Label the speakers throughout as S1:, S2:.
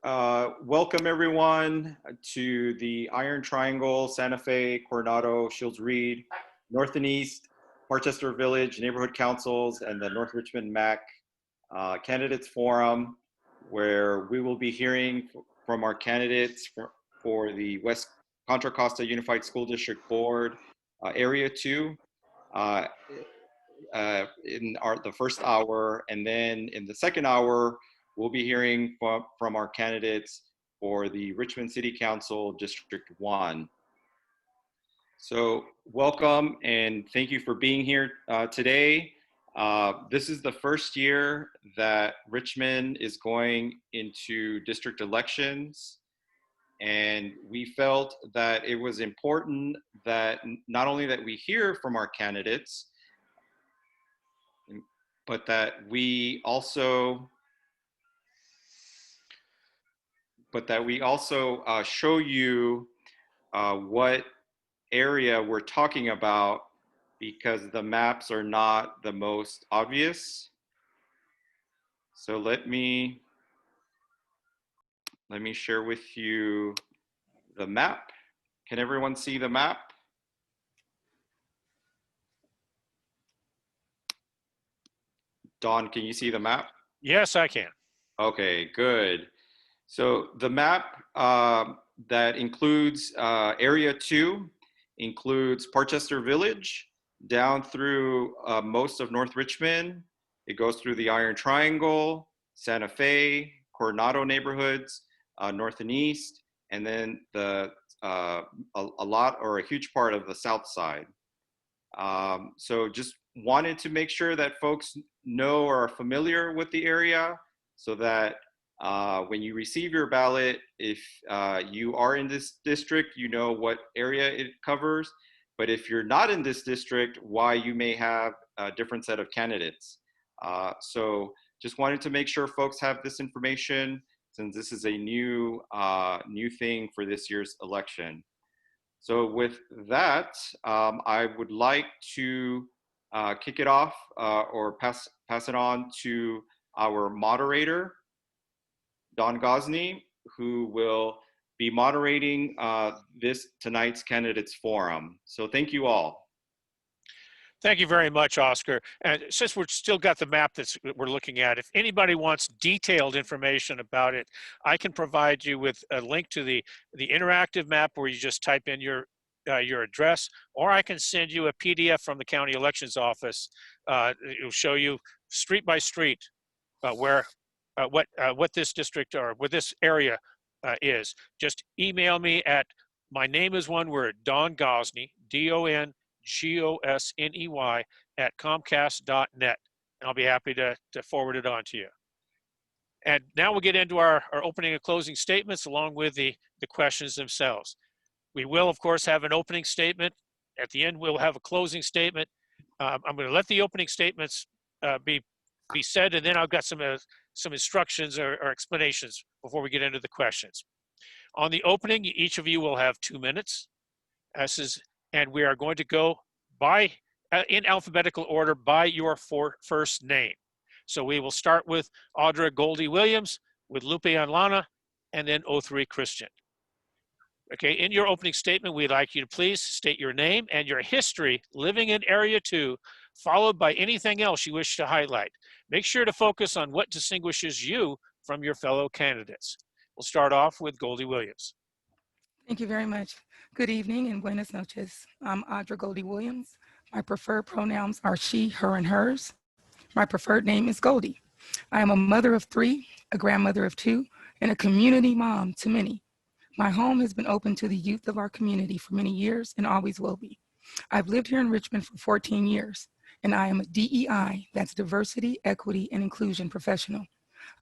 S1: Welcome everyone to the Iron Triangle, Santa Fe, Coronado, Shields Reed, North and East, Parchester Village, Neighborhood Councils, and the North Richmond MAC Candidates Forum, where we will be hearing from our candidates for the West Contra Costa Unified School District Board, Area 2, in the first hour, and then in the second hour, we'll be hearing from our candidates for the Richmond City Council District 1. So welcome and thank you for being here today. This is the first year that Richmond is going into district elections, and we felt that it was important that not only that we hear from our candidates, but that we also show you what area we're talking about, because the maps are not the most obvious. So let me share with you the map. Can everyone see the map? Don, can you see the map?
S2: Yes, I can.
S1: Okay, good. So the map that includes Area 2 includes Parchester Village down through most of North Richmond. It goes through the Iron Triangle, Santa Fe, Coronado neighborhoods, North and East, and then a lot or a huge part of the South Side. So just wanted to make sure that folks know or are familiar with the area, so that when you receive your ballot, if you are in this district, you know what area it covers. But if you're not in this district, why you may have a different set of candidates. So just wanted to make sure folks have this information, since this is a new thing for this year's election. So with that, I would like to kick it off or pass it on to our moderator, Don Gosney, who will be moderating tonight's candidates forum. So thank you all.
S2: Thank you very much, Oscar. And since we're still got the map that we're looking at, if anybody wants detailed information about it, I can provide you with a link to the interactive map where you just type in your address, or I can send you a PDF from the county elections office. It'll show you street by street what this district or what this area is. Just email me at, my name is one word, Don Gosney, DONGOSNEY at Comcast.net, and I'll be happy to forward it on to you. And now we'll get into our opening and closing statements, along with the questions themselves. We will, of course, have an opening statement. At the end, we'll have a closing statement. I'm going to let the opening statements be said, and then I've got some instructions or explanations before we get into the questions. On the opening, each of you will have 2 minutes. And we are going to go in alphabetical order by your first name. So we will start with Audra Goldie Williams, with Lupe Anlana, and then O3 Christian. Okay, in your opening statement, we'd like you to please state your name and your history living in Area 2, followed by anything else you wish to highlight. Make sure to focus on what distinguishes you from your fellow candidates. We'll start off with Goldie Williams.
S3: Thank you very much. Good evening and buenas noches. I'm Audra Goldie Williams. My preferred pronouns are she, her, and hers. My preferred name is Goldie. I am a mother of 3, a grandmother of 2, and a community mom to many. My home has been open to the youth of our community for many years and always will be. I've lived here in Richmond for 14 years, and I am a DEI, that's diversity, equity, and inclusion professional.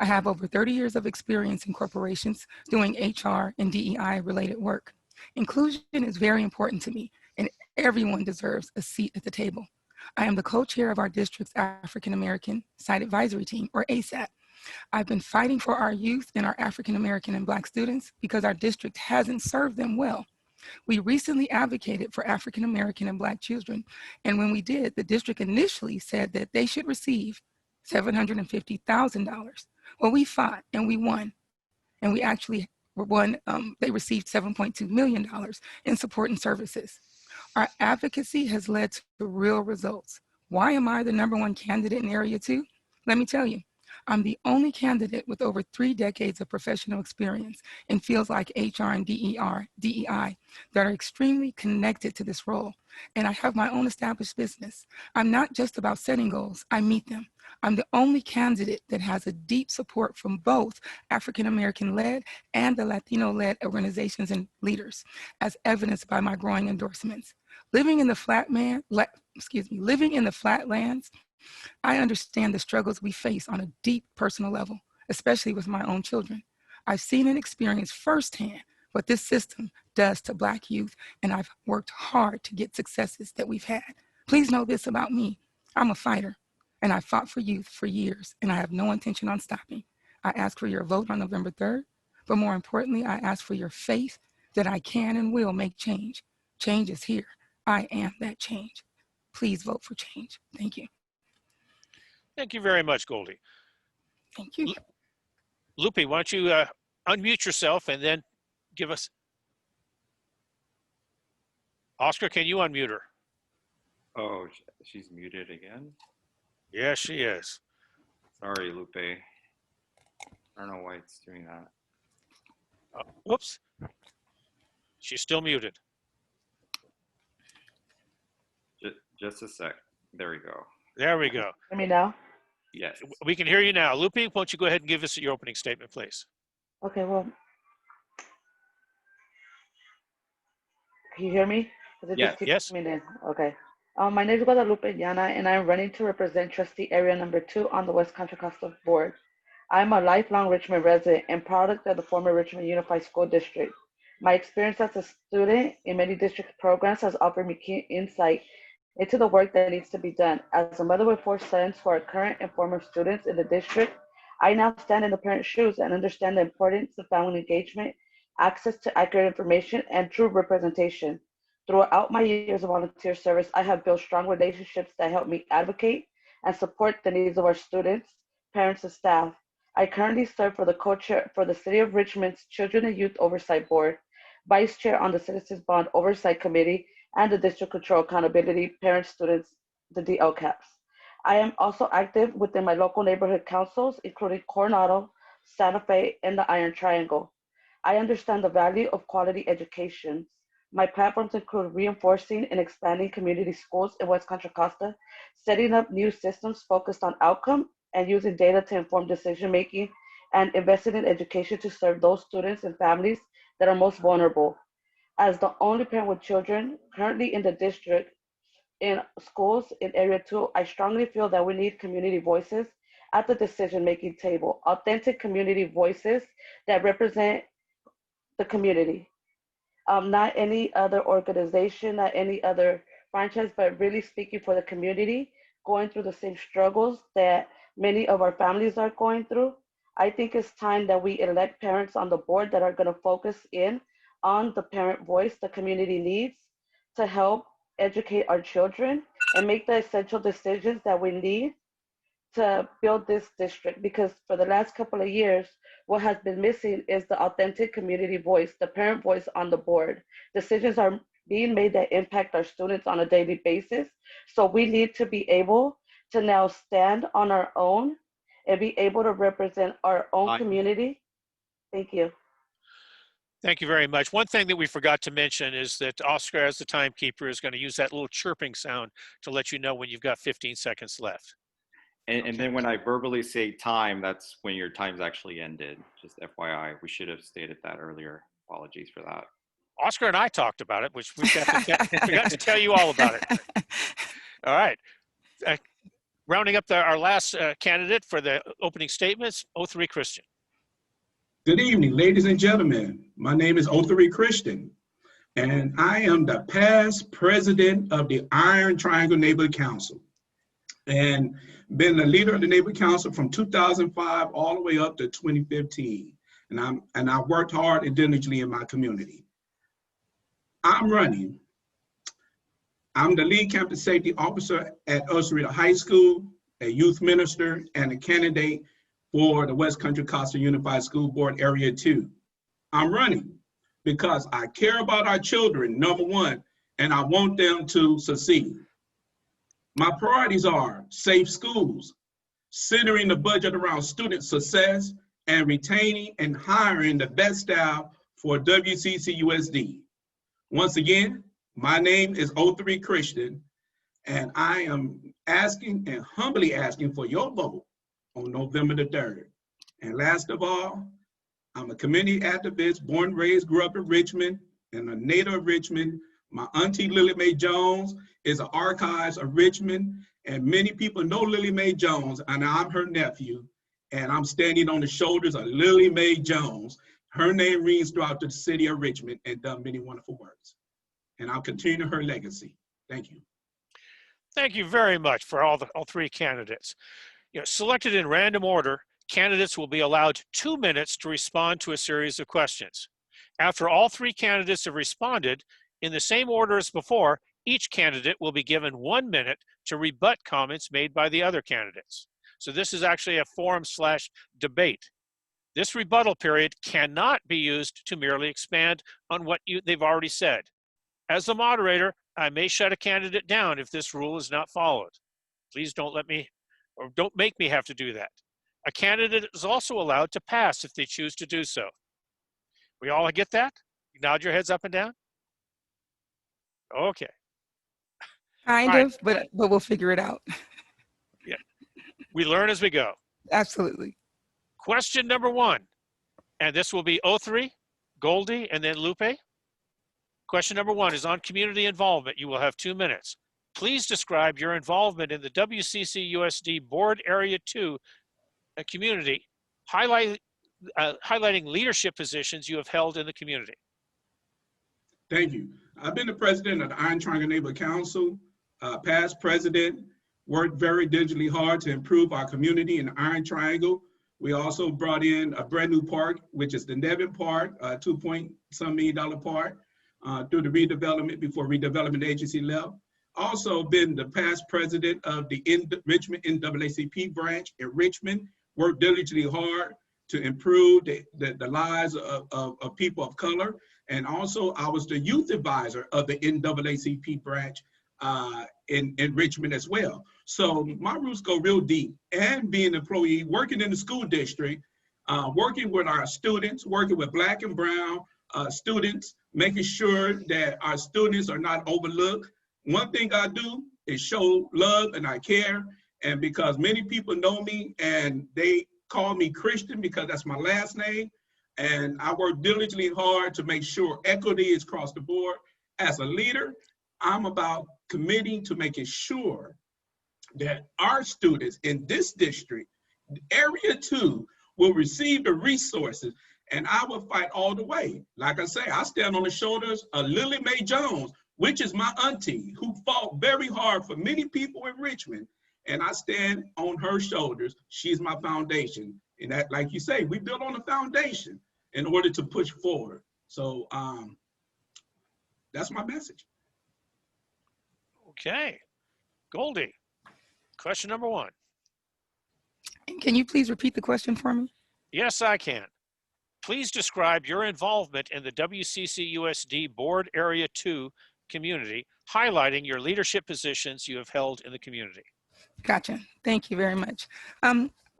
S3: I have over 30 years of experience in corporations doing HR and DEI related work. Inclusion is very important to me, and everyone deserves a seat at the table. I am the co-chair of our district's African American Site Advisory Team, or ASAT. I've been fighting for our youth and our African American and Black students because our district hasn't served them well. We recently advocated for African American and Black children, and when we did, the district initially said that they should receive $750,000. Well, we fought and we won. and we actually they received $7.2 million in support and services. Our advocacy has led to real results. Why am I the #1 candidate in Area 2? Let me tell you. I'm the only candidate with over 3 decades of professional experience in fields like HR and DEI that are extremely connected to this role. And I have my own established business. I'm not just about setting goals, I meet them. I'm the only candidate that has a deep support from both African American led and the Latino led organizations and leaders, as evidenced by my growing endorsements. Living in the flatlands, I understand the struggles we face on a deep personal level, especially with my own children. I've seen and experienced firsthand what this system does to Black youth, and I've worked hard to get successes that we've had. Please know this about me. I'm a fighter, and I fought for youth for years, and I have no intention on stopping. I ask for your vote on November 3rd, but more importantly, I ask for your faith that I can and will make change. Change is here. I am that change. Please vote for change. Thank you.
S2: Thank you very much, Goldie.
S3: Thank you.
S2: Lupe, why don't you unmute yourself and then give us. Oscar, can you unmute her?
S1: Oh, she's muted again?
S2: Yes, she is.
S1: Sorry, Lupe. I don't know why it's doing that.
S2: Whoops. She's still muted.
S1: Just a sec. There we go.
S2: There we go.
S4: Hear me now?
S1: Yes.
S2: We can hear you now. Lupe, why don't you go ahead and give us your opening statement, please?
S4: Okay, well, can you hear me?
S1: Yes.
S2: Yes.
S4: Okay. My name is Guadalupe Llana, and I'm running to represent Trustee Area Number 2 on the West Contra Costa Board. I'm a lifelong Richmond resident and product of the former Richmond Unified School District. My experience as a student in many district programs has offered me key insight into the work that needs to be done. As a mother with 4 sons who are current and former students in the district, I now stand in the parents' shoes and understand the importance of family engagement, access to accurate information, and true representation. Throughout my years of volunteer service, I have built strong relationships that help me advocate and support the needs of our students, parents, and staff. I currently serve for the co-chair for the City of Richmond's Children and Youth Oversight Board, vice chair on the Citizens Bond Oversight Committee, and the District Control Accountability Parents, Students, the DLCAPs. I am also active within my local neighborhood councils, including Coronado, Santa Fe, and the Iron Triangle. I understand the value of quality education. My platforms include reinforcing and expanding community schools in West Contra Costa, setting up new systems focused on outcome, and using data to inform decision-making, and investing in education to serve those students and families that are most vulnerable. As the only parent with children currently in the district in schools in Area 2, I strongly feel that we need community voices at the decision-making table, authentic community voices that represent the community. Not any other organization, not any other franchise, but really speaking for the community, going through the same struggles that many of our families are going through. I think it's time that we elect parents on the board that are going to focus in on the parent voice the community needs to help educate our children and make the essential decisions that we need to build this district, because for the last couple of years, what has been missing is the authentic community voice, the parent voice on the board. Decisions are being made that impact our students on a daily basis. So we need to be able to now stand on our own and be able to represent our own community. Thank you.
S2: Thank you very much. One thing that we forgot to mention is that Oscar, as the timekeeper, is going to use that little chirping sound to let you know when you've got 15 seconds left.
S1: And then when I verbally say time, that's when your time's actually ended. Just FYI, we should have stated that earlier. Apologies for that.
S2: Oscar and I talked about it, which we forgot to tell you all about it. All right. Rounding up our last candidate for the opening statements, O3 Christian.
S5: Good evening, ladies and gentlemen. My name is O3 Christian, and I am the past president of the Iron Triangle Neighborhood Council, and been the leader of the Neighborhood Council from 2005 all the way up to 2015. And I worked hard and diligently in my community. I'm running. I'm the lead campus safety officer at Oswego High School, a youth minister, and a candidate for the West Country Coastal Unified School Board Area 2. I'm running because I care about our children, number one, and I want them to succeed. My priorities are safe schools, centering the budget around student success, and retaining and hiring the best staff for WCCUSD. Once again, my name is Audra Christian, and I am asking and humbly asking for your vote on November the 3rd. And last of all, I'm a community activist, born, raised, grew up in Richmond, and a native of Richmond. My auntie Lily Mae Jones is an archives of Richmond, and many people know Lily Mae Jones, and I'm her nephew, and I'm standing on the shoulders of Lily Mae Jones. Her name rings throughout the city of Richmond and done many wonderful works. And I'll continue her legacy. Thank you.
S2: Thank you very much for all three candidates. Selected in random order, candidates will be allowed 2 minutes to respond to a series of questions. After all three candidates have responded, in the same order as before, each candidate will be given 1 minute to rebut comments made by the other candidates. So this is actually a forum/debate. This rebuttal period cannot be used to merely expand on what they've already said. As the moderator, I may shut a candidate down if this rule is not followed. Please don't make me have to do that. A candidate is also allowed to pass if they choose to do so. We all get that? You nod your heads up and down? Okay.
S3: Kind
S2: Right.
S3: of, but we'll figure it out.
S2: Yeah. We learn as we go.
S3: Absolutely.
S2: Question number 1, and this will be Othri, Goldie, and then Lupe. Question number 1 is on community involvement. You will have 2 minutes. Please describe your involvement in the WCCUSD Board Area 2 community, highlighting leadership positions you have held in the community.
S5: Thank you. I've been the president of the Iron Triangle Neighborhood Council, past president, worked very diligently hard to improve our community in the Iron Triangle. We also brought in a brand new park, which is the Nevin Park, $2.some million park, through the redevelopment before redevelopment agency left. Also been the past president of the Richmond NAACP branch in Richmond, worked diligently hard to improve the lives of people of color. And also I was the youth advisor of the NAACP branch in Richmond as well. So my roots go real deep, and being an employee, working in the school district, working with our students, working with Black and brown students, making sure that our students are not overlooked. One thing I do is show love and I care. And because many people know me and they call me Christian because that's my last name, and I work diligently hard to make sure equity is across the board. As a leader, I'm about committing to making sure that our students in this district, Area 2, will receive the resources, and I will fight all the way. Like I say, I stand on the shoulders of Lily Mae Jones, which is my auntie, who fought very hard for many people in Richmond, and I stand on her shoulders. She's my foundation. And that, like you say, we built on a foundation in order to push forward. So that's my message.
S2: Okay. Goldie, question number 1.
S3: Can you please repeat the question for me?
S2: Yes, I can. Please describe your involvement in the WCCUSD Board Area 2 community, highlighting your leadership positions you have held in the community.
S3: Gotcha. Thank you very much.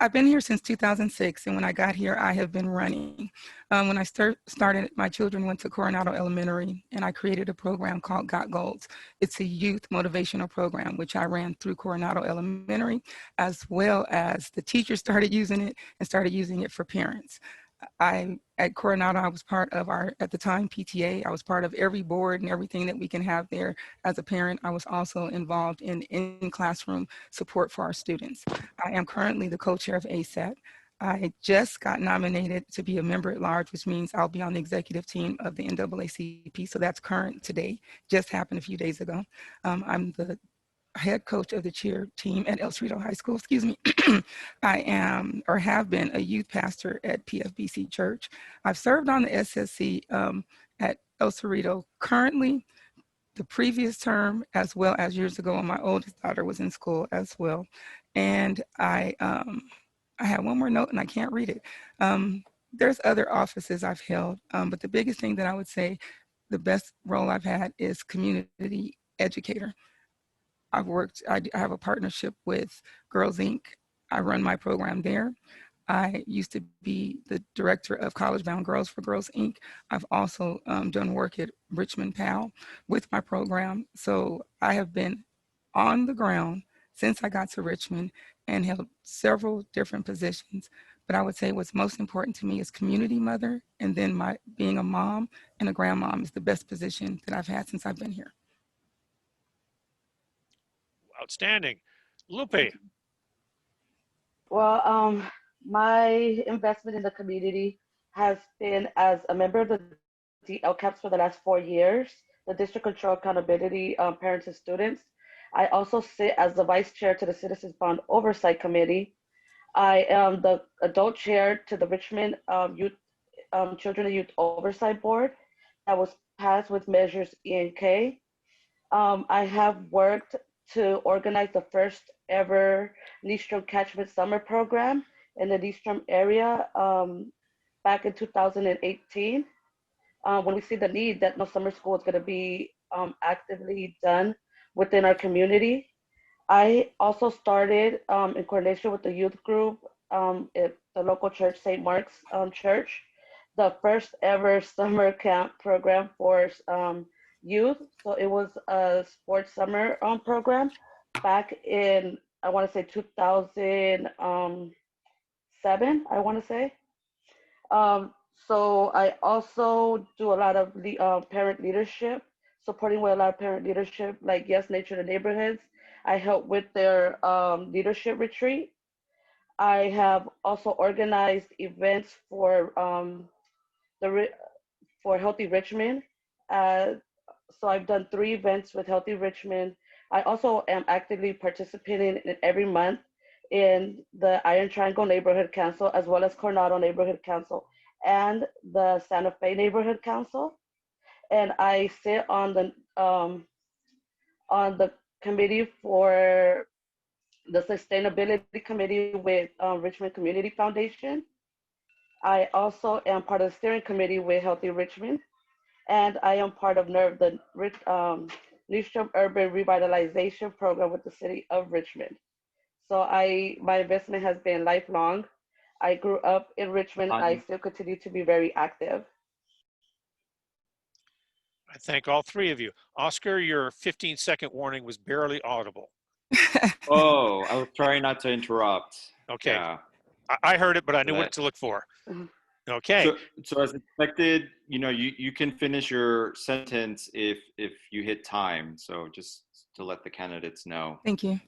S3: I've been here since 2006, and when I got here, I have been running. When I started, my children went to Coronado Elementary, and I created a program called Got Goals. It's a youth motivational program, which I ran through Coronado Elementary, as well as the teachers started using it and started using it for parents. At Coronado, I was part of at the time, PTA. I was part of every board and everything that we can have there. As a parent, I was also involved in classroom support for our students. I am currently the co-chair of ASAT. I just got nominated to be a member at large, which means I'll be on the executive team of the NAACP. So that's current today, just happened a few days ago. I'm the head coach of the cheer team at El Cerrito High School, excuse me. I am, or have been, a youth pastor at PFBC Church. I've served on the SSC at El Cerrito currently, the previous term, as well as years ago when my oldest daughter was in school as well. And I I have one more note and I can't read it. There's other offices I've held, but the biggest thing that I would say, the best role I've had is community educator. I have a partnership with Girls Inc. I run my program there. I used to be the director of College Bound Girls for Girls Inc. I've also done work at Richmond PAL with my program. So I have been on the ground since I got to Richmond and held several different positions. But I would say what's most important to me is community mother, and then my being a mom and a grandmom is the best position that I've had since I've been here.
S2: Outstanding. Lupe,
S4: Well, my investment in the community has been as a member of the DLCAPS for the last 4 years, the District Control Accountability Parents and Students. I also sit as the vice chair to the Citizens Bond Oversight Committee. I am the adult chair to the Richmond Children and Youth Oversight Board that was passed with measures E and K. I have worked to organize the first ever Leestrom Catchment Summer Program in the Leestrom area back in 2018. When we see the need that no summer school is going to be actively done within our community. I also started in coordination with the youth group at the local church, St. Mark's Church, the first ever summer camp program for youth. So it was a sports summer program back in, I want to say 2007, I want to say. So I also do a lot of parent leadership, supporting with a lot of parent leadership, like Yes Nature to Neighborhoods. I help with their leadership retreat. I have also organized events for for Healthy Richmond. So I've done 3 events with Healthy Richmond. I also am actively participating in every month in the Iron Triangle Neighborhood Council, as well as Coronado Neighborhood Council and the Santa Fe Neighborhood Council. And I sit on the committee for the Sustainability Committee with Richmond Community Foundation. I also am part of the steering committee with Healthy Richmond, and I am part of NERV, the Leestrom Urban Revitalization Program with the City of Richmond. So my investment has been lifelong. I grew up in Richmond. I still continue to be very active.
S2: I thank all 3 of you. Oscar, your 15-second warning was barely audible.
S1: Oh, I was trying not to interrupt.
S2: Okay.
S1: Yeah.
S2: I heard it, but I knew what to look for. Okay.
S1: So as expected, you can finish your sentence if you hit time. So just to let the candidates know.
S3: Thank you.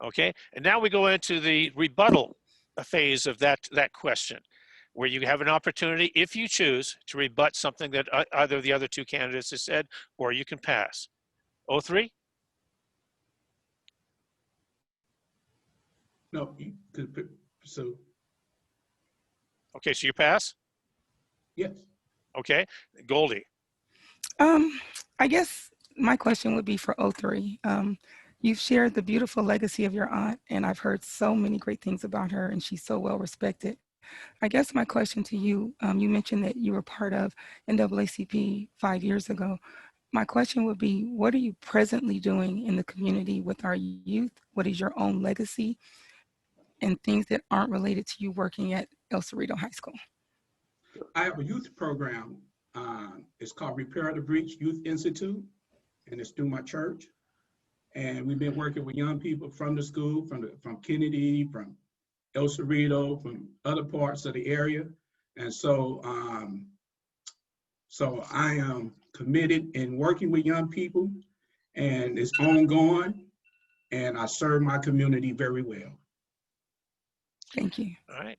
S2: Okay. And now we go into the rebuttal phase of that question, where you have an opportunity, if you choose, to rebut something that either of the other 2 candidates has said, or you can pass. 03?
S5: No, you could, so,
S2: Okay, so you pass?
S5: yes.
S2: Okay. Goldie.
S3: I guess my question would be for 03. You've shared the beautiful legacy of your aunt, and I've heard so many great things about her, and she's so well respected. I guess my question to you, you mentioned that you were part of NAACP 5 years ago. My question would be, what are you presently doing in the community with our youth? What is your own legacy and things that aren't related to you working at El Cerrito High School?
S5: I have a youth program. It's called Repair the Breach Youth Institute, and it's through my church. And we've been working with young people from the school, from Kennedy, from El Cerrito, from other parts of the area. And so, so I am committed in working with young people, and it's ongoing, and I serve my community very well.
S3: Thank you.
S2: All right.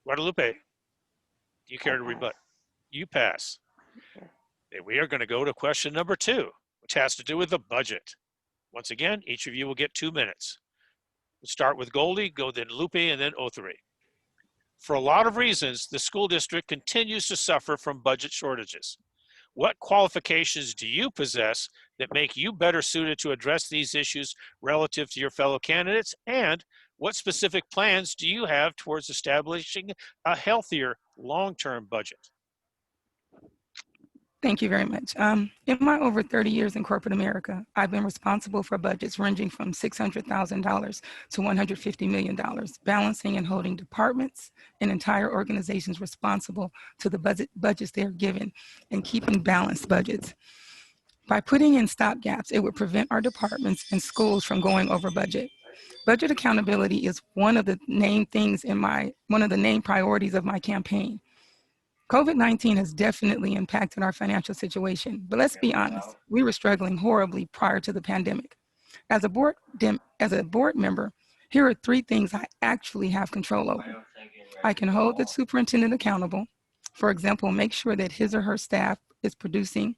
S2: Guadalupe, do you care to rebut? You pass. We are going to go to question number 2, which has to do with the budget. Once again, each of you will get 2 minutes. We'll start with Goldie, go then Lupe, and then 03. For a lot of reasons, the school district continues to suffer from budget shortages. What qualifications do you possess that make you better suited to address these issues relative to your fellow candidates? And what specific plans do you have towards establishing a healthier long-term budget?
S3: Thank you very much. In my over 30 years in corporate America, I've been responsible for budgets ranging from $600,000 to $150 million, balancing and holding departments and entire organizations responsible to the budgets they are given and keeping balanced budgets. By putting in stopgaps, it would prevent our departments and schools from going over budget. Budget accountability is one of the main priorities of my campaign. COVID-19 has definitely impacted our financial situation, but let's be honest, we were struggling horribly prior to the pandemic. As a board member, here are 3 things I actually have control over. I can hold the superintendent accountable. For example, make sure that his or her staff is producing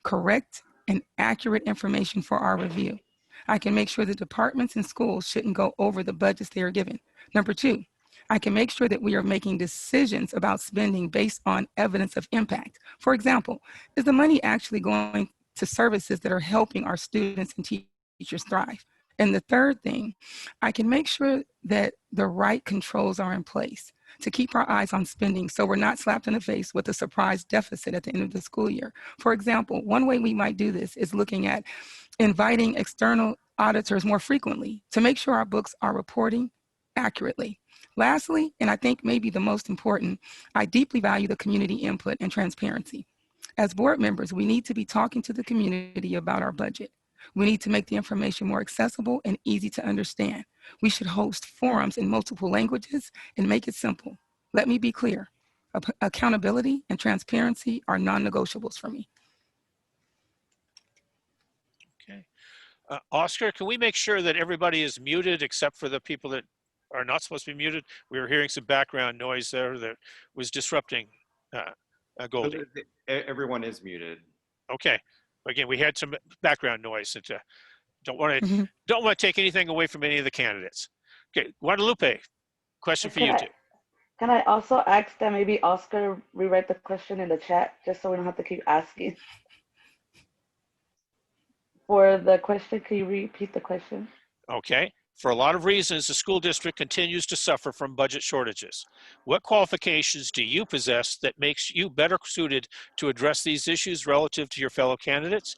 S3: correct and accurate information for our review. I can make sure the departments and schools shouldn't go over the budgets they are given. Number 2, I can make sure that we are making decisions about spending based on evidence of impact. For example, is the money actually going to services that are helping our students and teachers thrive? And the third thing, I can make sure that the right controls are in place to keep our eyes on spending so we're not slapped in the face with a surprise deficit at the end of the school year. For example, one way we might do this is looking at inviting external auditors more frequently to make sure our books are reporting accurately. Lastly, and I think maybe the most important, I deeply value the community input and transparency. As board members, we need to be talking to the community about our budget. We need to make the information more accessible and easy to understand. We should host forums in multiple languages and make it simple. Let me be clear. Accountability and transparency are non-negotiables for me.
S2: Okay. Oscar, can we make sure that everybody is muted except for the people that are not supposed to be muted? We were hearing some background noise there that was disrupting Goldie.
S1: Everyone is muted.
S2: Okay. Again, we had some background noise that don't want to take anything away from any of the candidates. Okay, Guadalupe, question for you too.
S4: Can I also ask that maybe Oscar rewrite the question in the chat just so we don't have to keep asking? For the question, can you repeat the question?
S2: Okay. For a lot of reasons, the school district continues to suffer from budget shortages. What qualifications do you possess that makes you better suited to address these issues relative to your fellow candidates?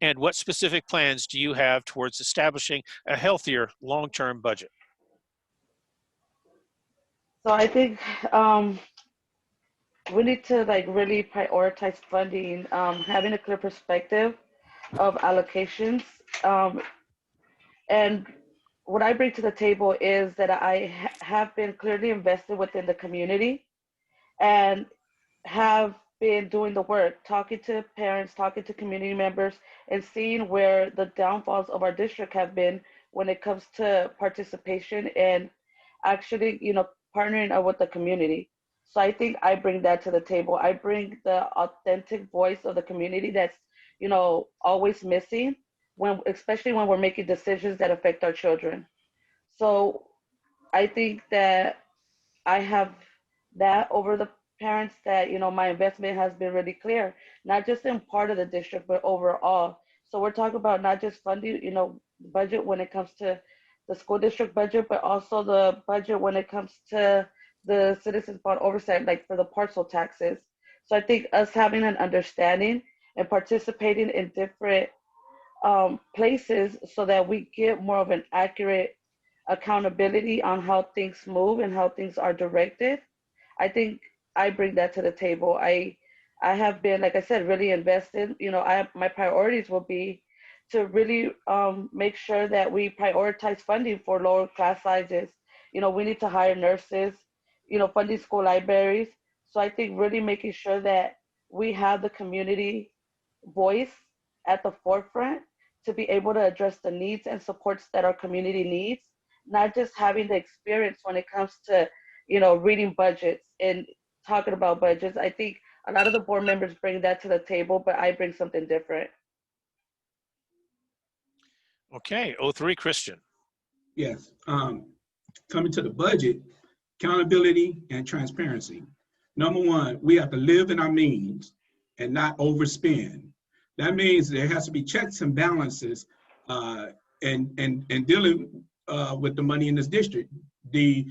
S2: And what specific plans do you have towards establishing a healthier long-term budget?
S4: So I think we need to really prioritize funding, having a clear perspective of allocations. And what I bring to the table is that I have been clearly invested within the community and have been doing the work, talking to parents, talking to community members, and seeing where the downfalls of our district have been when it comes to participation and actually, partnering up with the community. So I think I bring that to the table. I bring the authentic voice of the community that's, always missing, especially when we're making decisions that affect our children. So I think that I have that over the parents that, my investment has been really clear, not just in part of the district, but overall. So we're talking about not just funding, budget when it comes to the school district budget, but also the budget when it comes to the citizens bond oversight, like for the parcel taxes. So I think us having an understanding and participating in different places so that we get more of an accurate accountability on how things move and how things are directed. I think I bring that to the table. I have been, like I said, really invested. My priorities will be to really make sure that we prioritize funding for lower class sizes. We need to hire nurses, funding school libraries. So I think really making sure that we have the community voice at the forefront to be able to address the needs and supports that our community needs, not just having the experience when it comes to, reading budgets and talking about budgets. I think a lot of the board members bring that to the table, but I bring something different.
S2: Okay, 03 Christian.
S5: Yes, coming to the budget, accountability and transparency. Number one, we have to live in our means and not overspend. That means there has to be checks and balances and dealing with the money in this district. The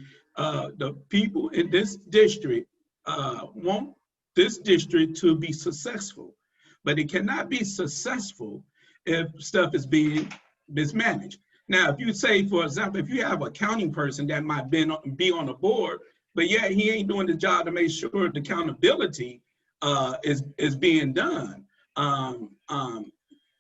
S5: people in this district want this district to be successful, but it cannot be successful if stuff is being mismanaged. Now, if you say, for example, if you have an accounting person that might be on the board, but yeah, he ain't doing the job to make sure the accountability is being done.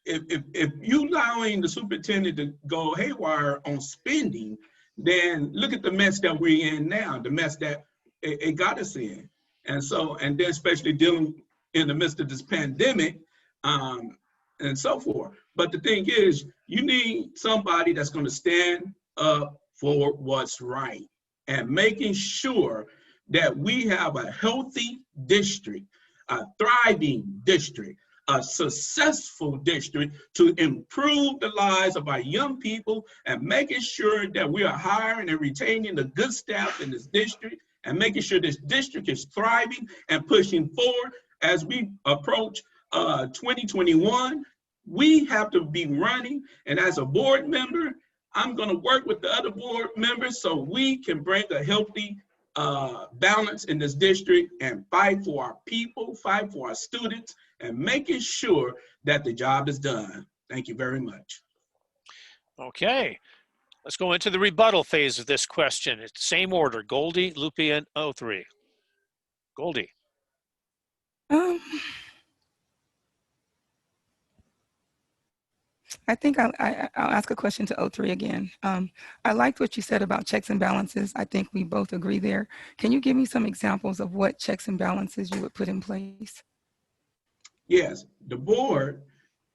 S5: If you allowing the superintendent to go haywire on spending, then look at the mess that we're in now, the mess that it got us in. And so, and then especially dealing in the midst of this pandemic, and so forth. But the thing is, you need somebody that's going to stand up for what's right and making sure that we have a healthy district, a thriving district, a successful district to improve the lives of our young people and making sure that we are hiring and retaining the good staff in this district and making sure this district is thriving and pushing forward as we approach 2021. We have to be running, and as a board member, I'm going to work with the other board members so we can bring a healthy balance in this district and fight for our people, fight for our students, and making sure that the job is done. Thank you very much.
S2: Okay, let's go into the rebuttal phase of this question. It's the same order, Goldie, Lupe, and 03. Goldie.
S3: I think I'll ask a question to 03 again. I liked what you said about checks and balances. I think we both agree there. Can you give me some examples of what checks and balances you would put in place?
S5: Yes, the board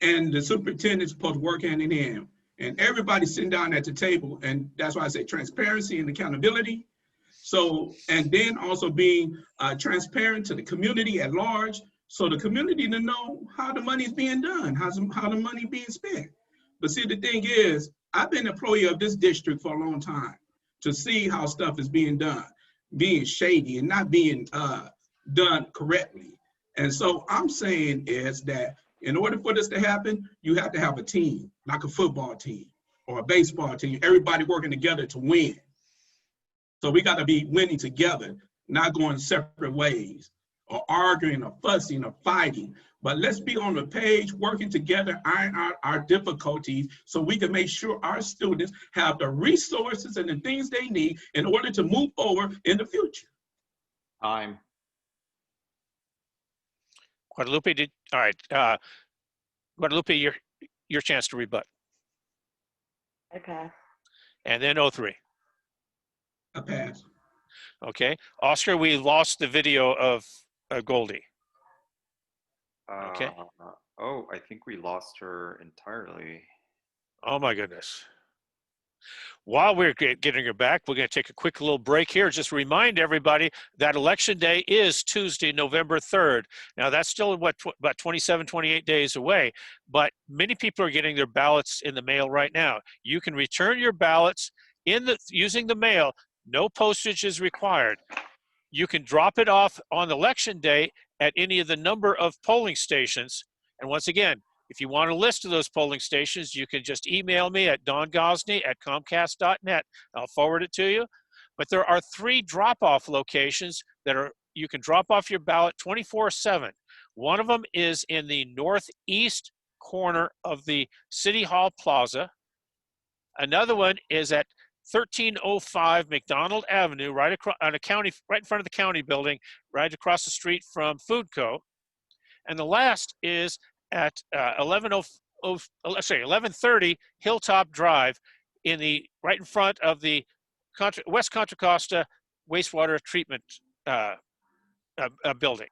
S5: and the superintendent's supposed to work hand in hand, and everybody's sitting down at the table, and that's why I say transparency and accountability. So, and then also being transparent to the community at large, so the community to know how the money is being done, how the money being spent. But see, the thing is, I've been an employee of this district for a long time to see how stuff is being done, being shady and not being done correctly. And so I'm saying is that in order for this to happen, you have to have a team, like a football team or a baseball team, everybody working together to win. So we got to be winning together, not going separate ways or arguing or fussing or fighting. But let's be on the page, working together, iron out our difficulties so we can make sure our students have the resources and the things they need in order to move forward in the future.
S1: Time.
S2: Guadalupe, all right. Guadalupe, your chance to rebut.
S4: Okay.
S2: And then 03.
S5: A pass.
S2: Okay. Oscar, we lost the video of Goldie. Okay.
S1: Oh, I think we lost her entirely.
S2: Oh my goodness. While we're getting her back, we're going to take a quick little break here. Just remind everybody that Election Day is Tuesday, November 3rd. Now, that's still, about 27, 28 days away, but many people are getting their ballots in the mail right now. You can return your ballots using the mail. No postage is required. You can drop it off on Election Day at any of the number of polling stations. And once again, if you want a list of those polling stations, you can just email me at dongosney@comcast.net. I'll forward it to you. But there are 3 drop-off locations that you can drop off your ballot 24/7. One of them is in the northeast corner of the City Hall Plaza. Another one is at 1305 McDonald Avenue, right across on a county, right in front of the county building, right across the street from Food Co. And the last is at 1130 Hilltop Drive, right in front of the West Contra Costa wastewater treatment building.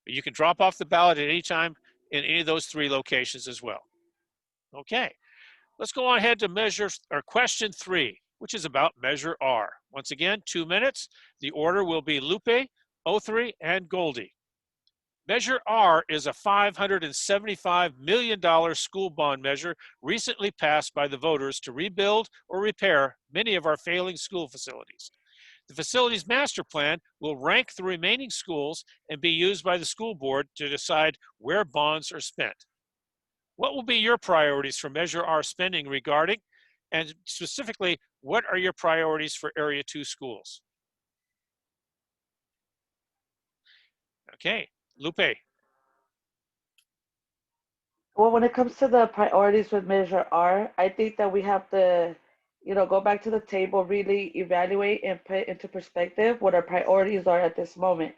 S2: You can drop off the ballot at any time in any of those 3 locations as well. Okay, let's go on ahead to question 3, which is about Measure R. Once again, 2 minutes. The order will be Lupe, 03, and Goldie. Measure R is a $575 million school bond measure recently passed by the voters to rebuild or repair many of our failing school facilities. The facilities master plan will rank the remaining schools and be used by the school board to decide where bonds are spent. What will be your priorities for Measure R spending regarding And specifically, what are your priorities for Area 2 schools? Okay, Lupe.
S4: Well, when it comes to the priorities with Measure R, I think that we have to, go back to the table, really evaluate and put into perspective what our priorities are at this moment.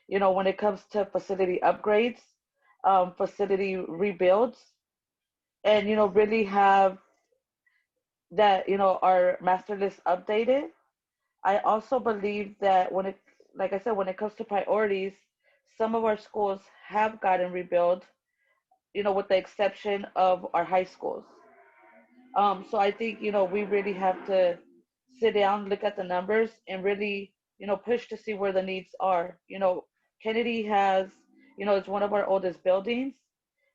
S4: When it comes to facility upgrades, facility rebuilds, and, really have that, our master list updated. I also believe that like I said, when it comes to priorities, some of our schools have gotten rebuilt, with the exception of our high schools. So I think, we really have to sit down, look at the numbers, and really, push to see where the needs are. Kennedy has, it's one of our oldest buildings,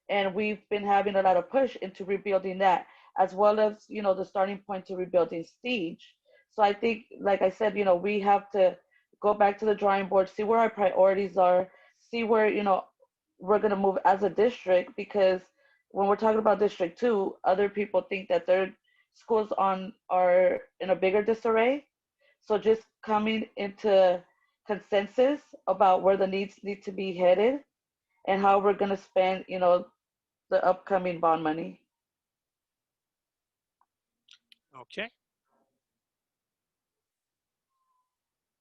S4: and we've been having a lot of push into rebuilding that, as well as, the starting point to rebuilding Stage. So I think, like I said, we have to go back to the drawing board, see where our priorities are, see where, we're going to move as a district, because when we're talking about District 2, other people think that their schools are in a bigger disarray. So just coming into consensus about where the needs need to be headed and how we're going to spend, the upcoming bond money.
S2: Okay.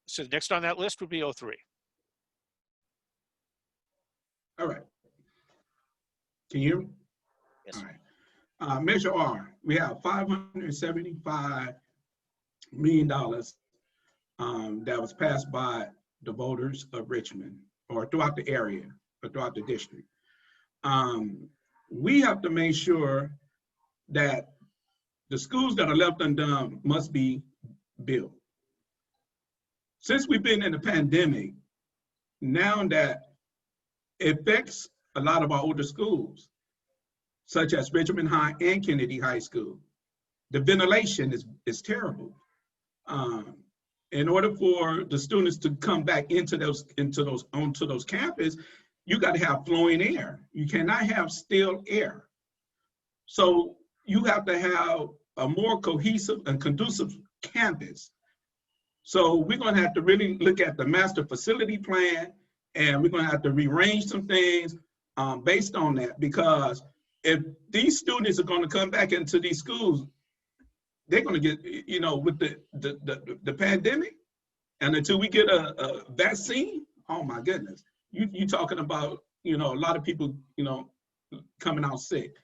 S2: So next on that list would be 03.
S5: All right. Can you hear me?
S2: Yes.
S5: All right. Measure R, we have $575 million that was passed by the voters of Richmond, or throughout the area, or throughout the district. We have to make sure that the schools that are left undone must be built. Since we've been in the pandemic, now that affects a lot of our older schools, such as Richmond High and Kennedy High School, the ventilation is terrible. In order for the students to come back onto those campuses, you got to have flowing air. You cannot have still air. So you have to have a more cohesive and conducive campus. So we're going to have to really look at the master facility plan, and we're going to have to rearrange some things based on that, because if these students are going to come back into these schools, they're going to get, with the pandemic, and until we get a vaccine, oh my goodness, you talking about, a lot of people, coming out sick.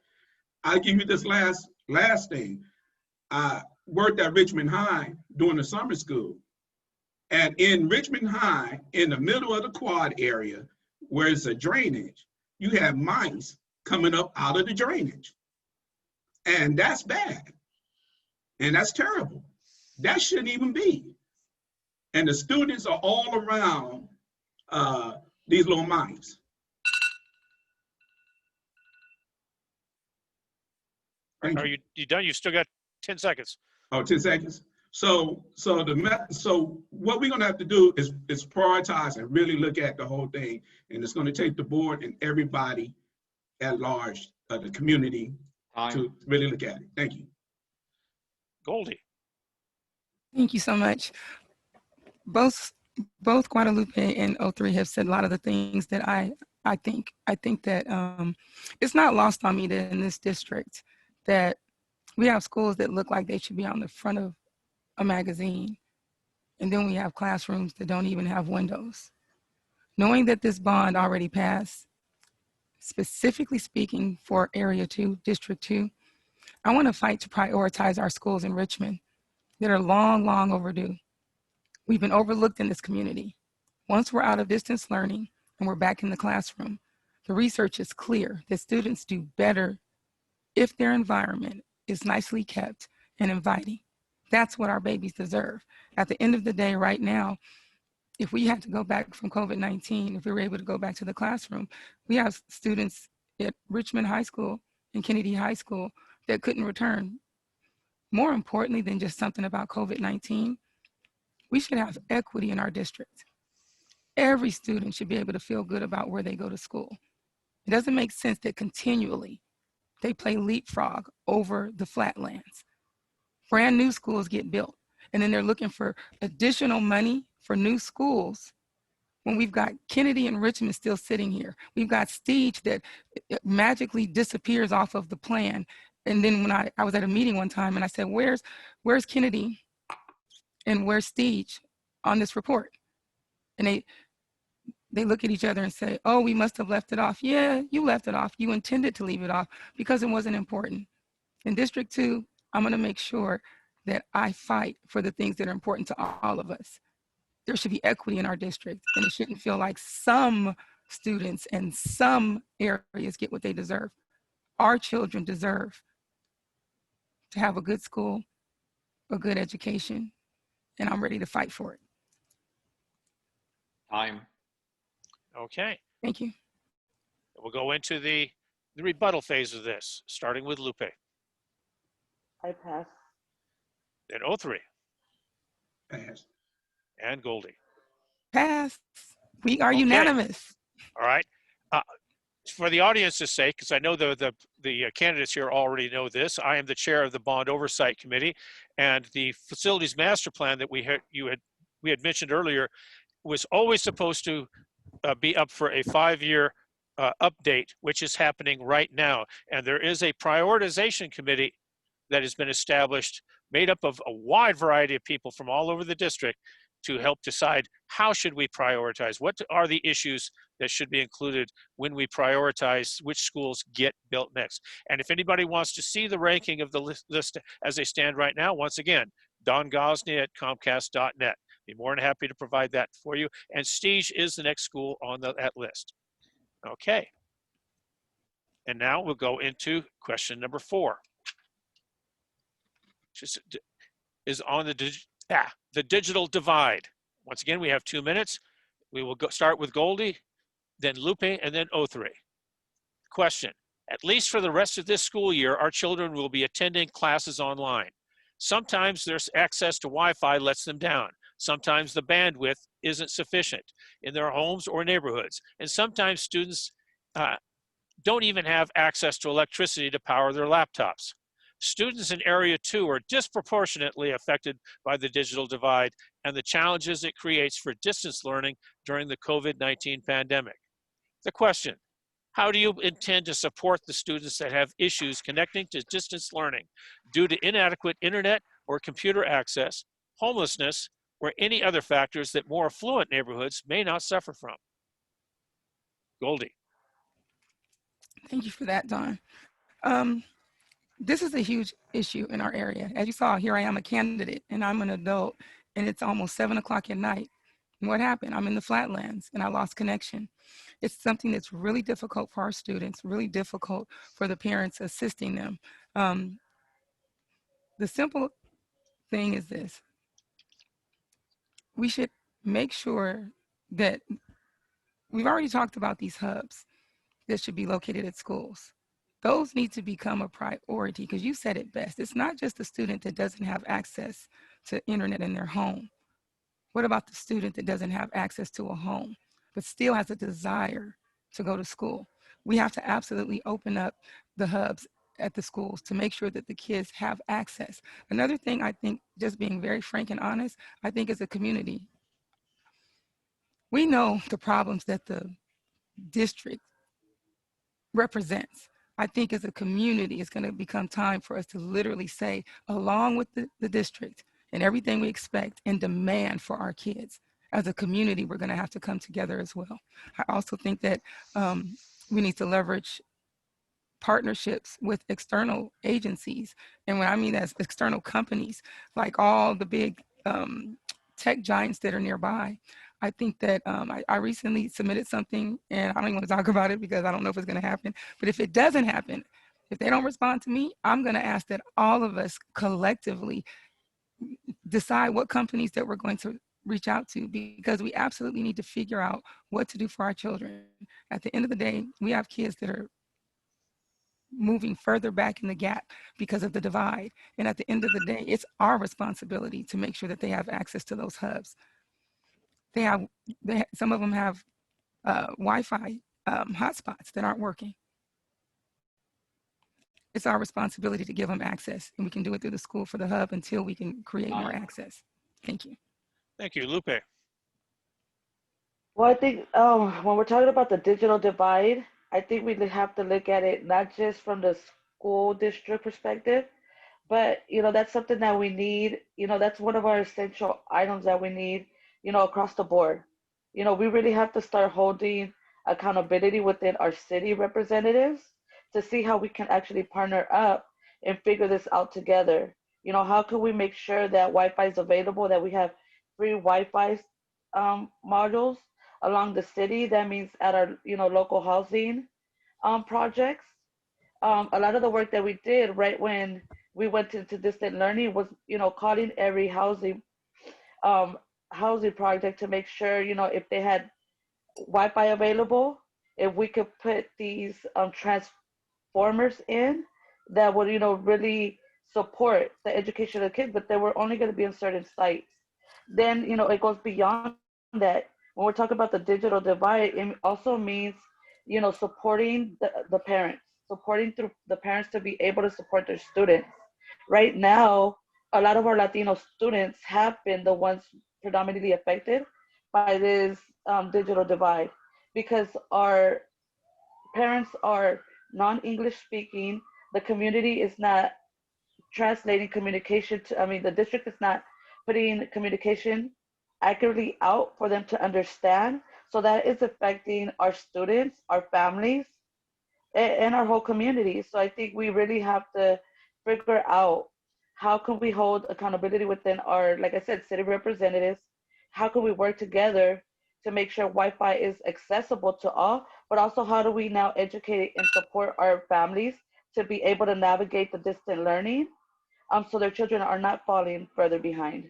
S5: I'll give you this last thing. I worked at Richmond High during the summer school. And in Richmond High, in the middle of the quad area, where it's a drainage, you have mice coming up out of the drainage. And that's bad. And that's terrible. That shouldn't even be. And the students are all around these little mice.
S2: Are you done? You've still got 10 seconds.
S5: Oh, 10 seconds. So what we're gonna have to do is prioritize and really look at the whole thing. And it's gonna take the board and everybody at large, the community, to really look at it. Thank you.
S2: Goldie.
S3: Thank you so much. Both Guadalupe and 03 have said a lot of the things that I think. I think that it's not lost on me that in this district that we have schools that look like they should be on the front of a magazine. And then we have classrooms that don't even have windows. Knowing that this bond already passed, specifically speaking for Area 2, District 2, I want to fight to prioritize our schools in Richmond that are long, long overdue. We've been overlooked in this community. Once we're out of distance learning and we're back in the classroom, the research is clear that students do better if their environment is nicely kept and inviting. That's what our babies deserve. At the end of the day, right now, if we had to go back from COVID-19, if we were able to go back to the classroom, we have students at Richmond High School and Kennedy High School that couldn't return. More importantly than just something about COVID-19, we should have equity in our district. Every student should be able to feel good about where they go to school. It doesn't make sense that continually they play leapfrog over the flatlands. brand new schools get built, and then they're looking for additional money for new schools when we've got Kennedy and Richmond still sitting here. We've got Stage that magically disappears off of the plan. And then when I was at a meeting one time and I said, where's Kennedy and where's Stage on this report? And they look at each other and say, oh, we must have left it off. Yeah, you left it off. You intended to leave it off because it wasn't important. In District 2, I'm gonna make sure that I fight for the things that are important to all of us. There should be equity in our district, and it shouldn't feel like some students and some areas get what they deserve. Our children deserve to have a good school, a good education, and I'm ready to fight for it.
S1: Time.
S2: Okay,
S3: Thank you.
S2: we'll go into the rebuttal phase of this, starting with Lupe.
S4: I pass.
S2: Then O3
S5: Pass.
S2: and Goldie.
S3: Pass. We are
S2: Okay.
S3: unanimous.
S2: All right. For the audience's sake, because I know the candidates here already know this, I am the chair of the Bond Oversight Committee, and the Facilities Master Plan that we had mentioned earlier was always supposed to be up for a 5-year update, which is happening right now. And there is a prioritization committee that has been established, made up of a wide variety of people from all over the district, to help decide how should we prioritize, what are the issues that should be included when we prioritize which schools get built next. And if anybody wants to see the ranking of the list as they stand right now, once again, Don Gosney at Comcast.net. Be more than happy to provide that for you. And Stage is the next school on that list. Okay. And now we'll go into question number 4. Which is on the digital divide. Once again, we have 2 minutes. We will start with Goldie, then Lupe, and then O3. Question: at least for the rest of this school year, our children will be attending classes online. Sometimes there's access to Wi-Fi lets them down. Sometimes the bandwidth isn't sufficient in their homes or neighborhoods. And sometimes students don't even have access to electricity to power their laptops. Students in Area 2 are disproportionately affected by the digital divide and the challenges it creates for distance learning during the COVID-19 pandemic. The question: how do you intend to support the students that have issues connecting to distance learning due to inadequate internet or computer access, homelessness, or any other factors that more affluent neighborhoods may not suffer from? Goldie.
S3: Thank you for that, Don. This is a huge issue in our area. As you saw, here I am a candidate and I'm an adult and it's almost 7 o'clock at night. And what happened? I'm in the flatlands and I lost connection. It's something that's really difficult for our students, really difficult for the parents assisting them. The simple thing is this: we should make sure that we've already talked about these hubs that should be located at schools. Those need to become a priority because you said it best. It's not just the student that doesn't have access to internet in their home. What about the student that doesn't have access to a home, but still has a desire to go to school? We have to absolutely open up the hubs at the schools to make sure that the kids have access. Another thing I think, just being very frank and honest, I think as a community, we know the problems that the district represents. I think as a community, it's going to become time for us to literally say, along with the district and everything we expect and demand for our kids, as a community, we're going to have to come together as well. I also think that we need to leverage partnerships with external agencies. And when I mean as external companies, like all the big tech giants that are nearby. I think that I recently submitted something, and I don't even want to talk about it because I don't know if it's going to happen. But if it doesn't happen, if they don't respond to me, I'm going to ask that all of us collectively decide what companies that we're going to reach out to, because we absolutely need to figure out what to do for our children. At the end of the day, we have kids that are moving further back in the gap because of the divide. And at the end of the day, it's our responsibility to make sure that they have access to those hubs. Some of them have Wi-Fi hotspots that aren't working. it's our responsibility to give them access, and we can do it through the School for the Hub until we can create more access. Thank you.
S2: Thank you. Lupe.
S4: Well, I think when we're talking about the digital divide, I think we have to look at it not just from the school district perspective, but that's something that we need. That's one of our essential items that we need, across the board. We really have to start holding accountability within our city representatives to see how we can actually partner up and figure this out together. How can we make sure that Wi-Fi is available, that we have free Wi-Fi modules along the city? That means at our, local housing projects. A lot of the work that we did right when we went into distant learning was, calling every um, housing project to make sure, if they had Wi-Fi available, if we could put these transformers in that would, really support the education of the kids, but they were only going to be in certain sites. Then, it goes beyond that. When we're talking about the digital divide, it also means, supporting the parents, supporting through the parents to be able to support their students. Right now, a lot of our Latino students have been the ones predominantly affected by this digital divide because our parents are non-English speaking. The community is not translating communication to, the district is not putting communication accurately out for them to understand. So that is affecting our students, our families, and our whole community. So I think we really have to figure out how can we hold accountability within our, like I said, city representatives. How can we work together to make sure Wi-Fi is accessible to all, but also how do we now educate and support our families to be able to navigate the distant learning, so their children are not falling further behind.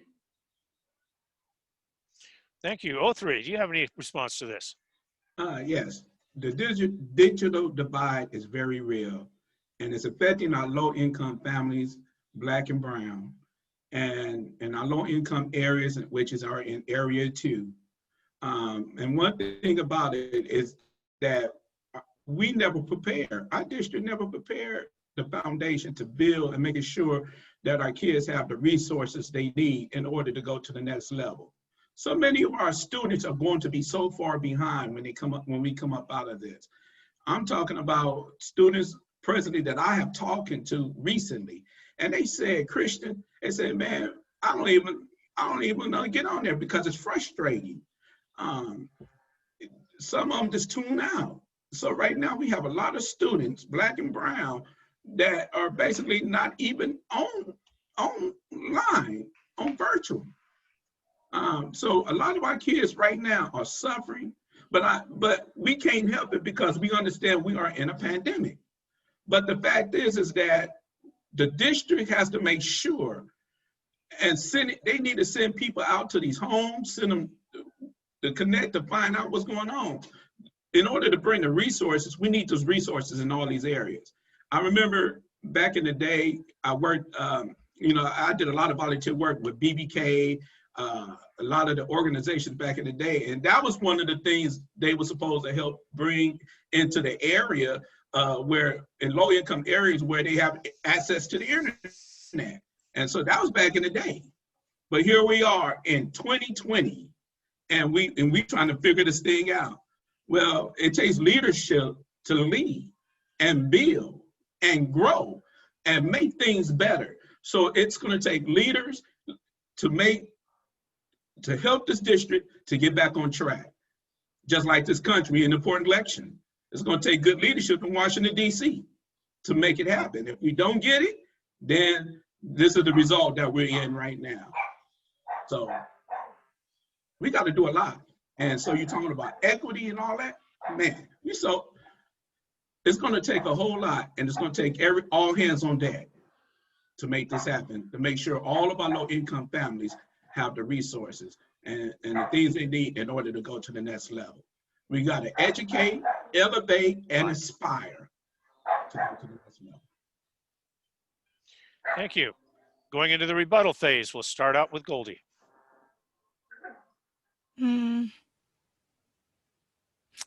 S2: Thank you. O3, do you have any response to this?
S5: Yes, the digital divide is very real, and it's affecting our low-income families, Black and brown, and our low-income areas, which are in area 2. And one thing about it is that we never prepare. Our district never prepared the foundation to build and making sure that our kids have the resources they need in order to go to the next level. So many of our students are going to be so far behind when we come up out of this. I'm talking about students presently that I have talking to recently, and they said, Christian, they said, man, I don't even get on there because it's frustrating. Some of them just tune out. So right now we have a lot of students, Black and brown, that are basically not even online, on virtual. So a lot of our kids right now are suffering, but we can't help it because we understand we are in a pandemic. But the fact is that the district has to make sure and they need to send people out to these homes, send them to connect to find out what's going on. In order to bring the resources, we need those resources in all these areas. I remember back in the day, I worked, I did a lot of volunteer work with BBK, a lot of the organizations back in the day. And that was one of the things they were supposed to help bring into the area where in low income areas where they have access to the internet. And so that was back in the day. But here we are in 2020 and we trying to figure this thing out. Well, it takes leadership to lead and build and grow and make things better. So it's going to take leaders to help this district to get back on track. Just like this country in an important election. It's going to take good leadership in Washington, D.C. to make it happen. If we don't get it, then this is the result that we're in right now. So we got to do a lot. And so you're talking about equity and all that, man. So it's going to take a whole lot, and it's going to take all hands on deck to make this happen, to make sure all of our low-income families have the resources and the things they need in order to go to the next level. We got to educate, elevate, and inspire to go to the next level.
S2: Thank you. Going into the rebuttal phase, we'll start out with Goldie.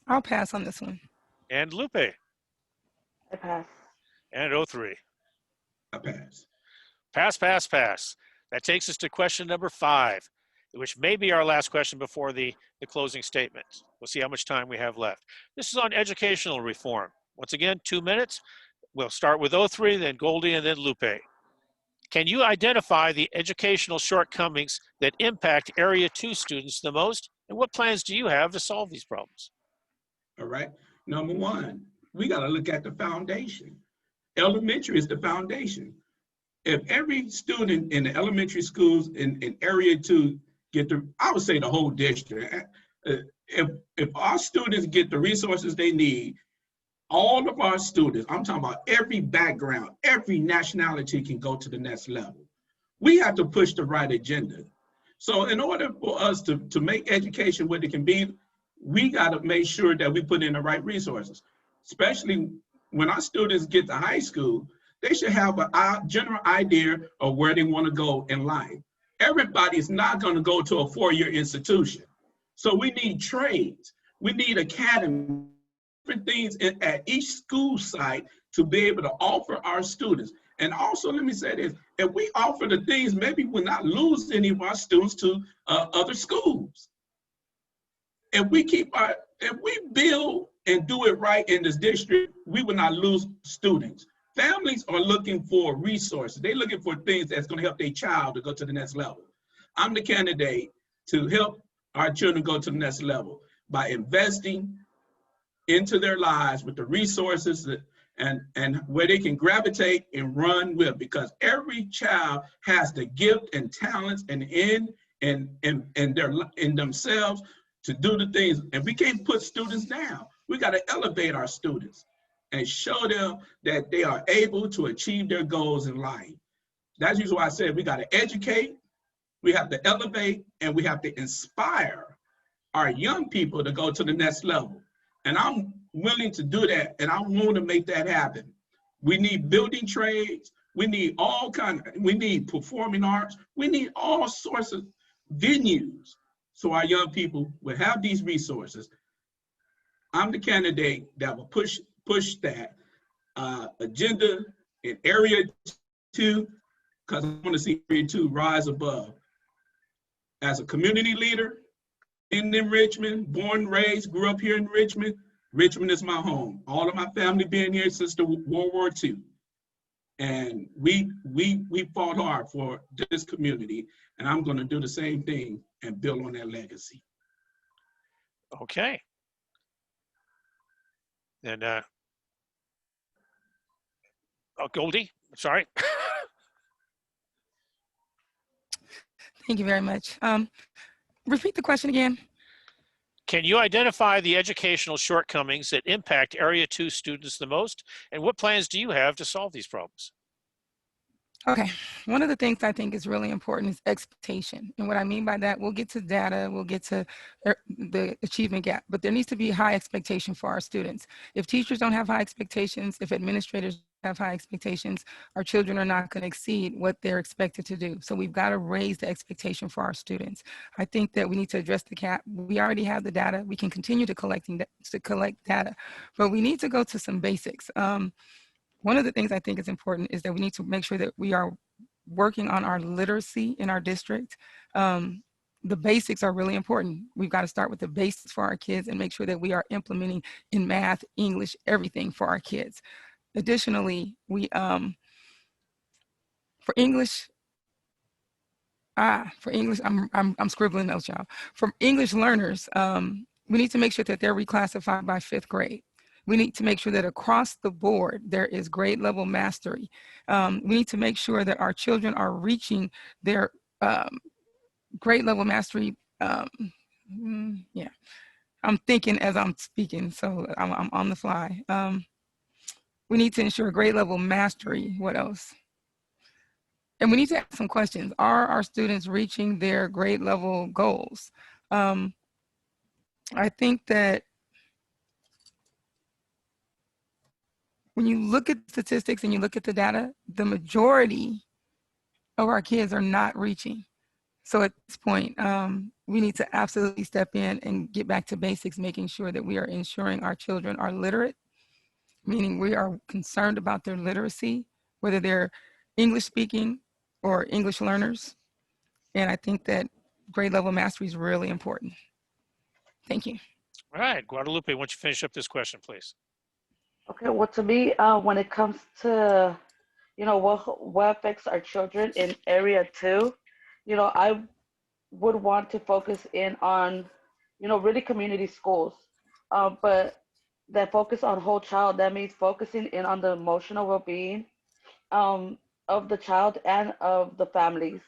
S3: I'll pass on this one.
S2: And Lupe.
S4: I pass.
S2: And O3.
S5: I pass.
S2: Pass, pass, pass. That takes us to question number 5, which may be our last question before the closing statement. We'll see how much time we have left. This is on educational reform. Once again, 2 minutes. We'll start with 03, then Goldie, and then Lupe. Can you identify the educational shortcomings that impact Area 2 students the most? And what plans do you have to solve these problems?
S5: All right. Number one, we got to look at the foundation. Elementary is the foundation. If every student in the elementary schools in Area 2 get the, I would say the whole district, if our students get the resources they need, all of our students, I'm talking about every background, every nationality can go to the next level. We have to push the right agenda. So in order for us to make education what it can be, we got to make sure that we put in the right resources, especially when our students get to high school. They should have a general idea of where they want to go in life. Everybody's not going to go to a 4-year institution. So we need trades. We need academies, different things at each school site to be able to offer our students. And also, let me say this, if we offer the things, maybe we'll not lose any of our students to other schools. If we build and do it right in this district, we will not lose students. Families are looking for resources. They're looking for things that's going to help their child to go to the next level. I'm the candidate to help our children go to the next level by investing into their lives with the resources that, and where they can gravitate and run with, because every child has the gift and talents and in themselves to do the things. And we can't put students down. We got to elevate our students and show them that they are able to achieve their goals in life. That's usually why I said we got to educate, we have to elevate, and we have to inspire our young people to go to the next level. And I'm willing to do that, and I want to make that happen. We need building trades, we need we need performing arts, we need all sorts of venues so our young people will have these resources. I'm the candidate that will push that agenda in Area 2, because I want to see Area 2 rise above. As a community leader in Richmond, born, raised, grew up here in Richmond. Richmond is my home. All of my family been here since the World War II. And we fought hard for this community, and I'm going to do the same thing and build on that legacy.
S2: Okay. And Goldie, sorry.
S3: Thank you very much. Repeat the question again.
S2: Can you identify the educational shortcomings that impact Area 2 students the most? And what plans do you have to solve these problems?
S3: Okay, one of the things I think is really important is expectation. And what I mean by that, we'll get to data, we'll get to the achievement gap, but there needs to be high expectation for our students. If teachers don't have high expectations, if administrators have high expectations, our children are not going to exceed what they're expected to do. So we've got to raise the expectation for our students. I think that we need to address the gap. We already have the data. We can continue to collect data, but we need to go to some basics. One of the things I think is important is that we need to make sure that we are working on our literacy in our district. The basics are really important. We've got to start with the basics for our kids and make sure that we are implementing in math, English, everything for our kids. Additionally, for English, I'm scribbling notes, y'all. For English learners, we need to make sure that they're reclassified by 5th grade. We need to make sure that across the board, there is grade level mastery. We need to make sure that our children are reaching their grade level mastery. Yeah, I'm thinking as I'm speaking, so I'm on the fly. We need to ensure grade level mastery. What else? And we need to ask some questions. Are our students reaching their grade level goals? I think that when you look at statistics and you look at the data, the majority of our kids are not reaching. So at this point, we need to absolutely step in and get back to basics, making sure that we are ensuring our children are literate, meaning we are concerned about their literacy, whether they're English speaking or English learners. And I think that grade level mastery is really important. Thank you.
S2: All right, Guadalupe, why don't you finish up this question, please?
S4: Okay, well, to me, when it comes to, what affects our children in area 2, I would want to focus in on, really community schools. But that focus on whole child, that means focusing in on the emotional well-being um, of the child and of the families.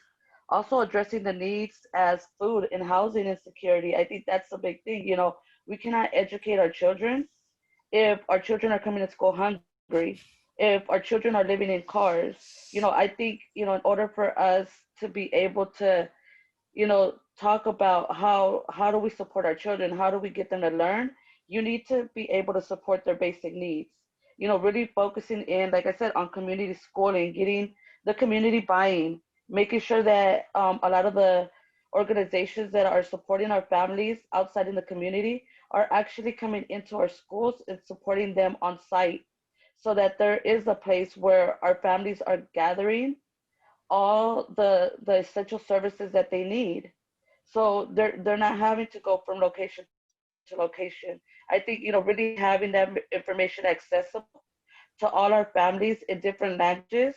S4: Also addressing the needs as food and housing insecurity. I think that's a big thing. We cannot educate our children if our children are coming to school hungry, if our children are living in cars. I think, in order for us to be able to, talk about how do we support our children, how do we get them to learn, you need to be able to support their basic needs. Really focusing in, like I said, on community schooling, getting the community buying, making sure that a lot of the organizations that are supporting our families outside in the community are actually coming into our schools and supporting them on site, so that there is a place where our families are gathering all the essential services that they need. So they're not having to go from location to location. I think, really having that information accessible to all our families in different languages,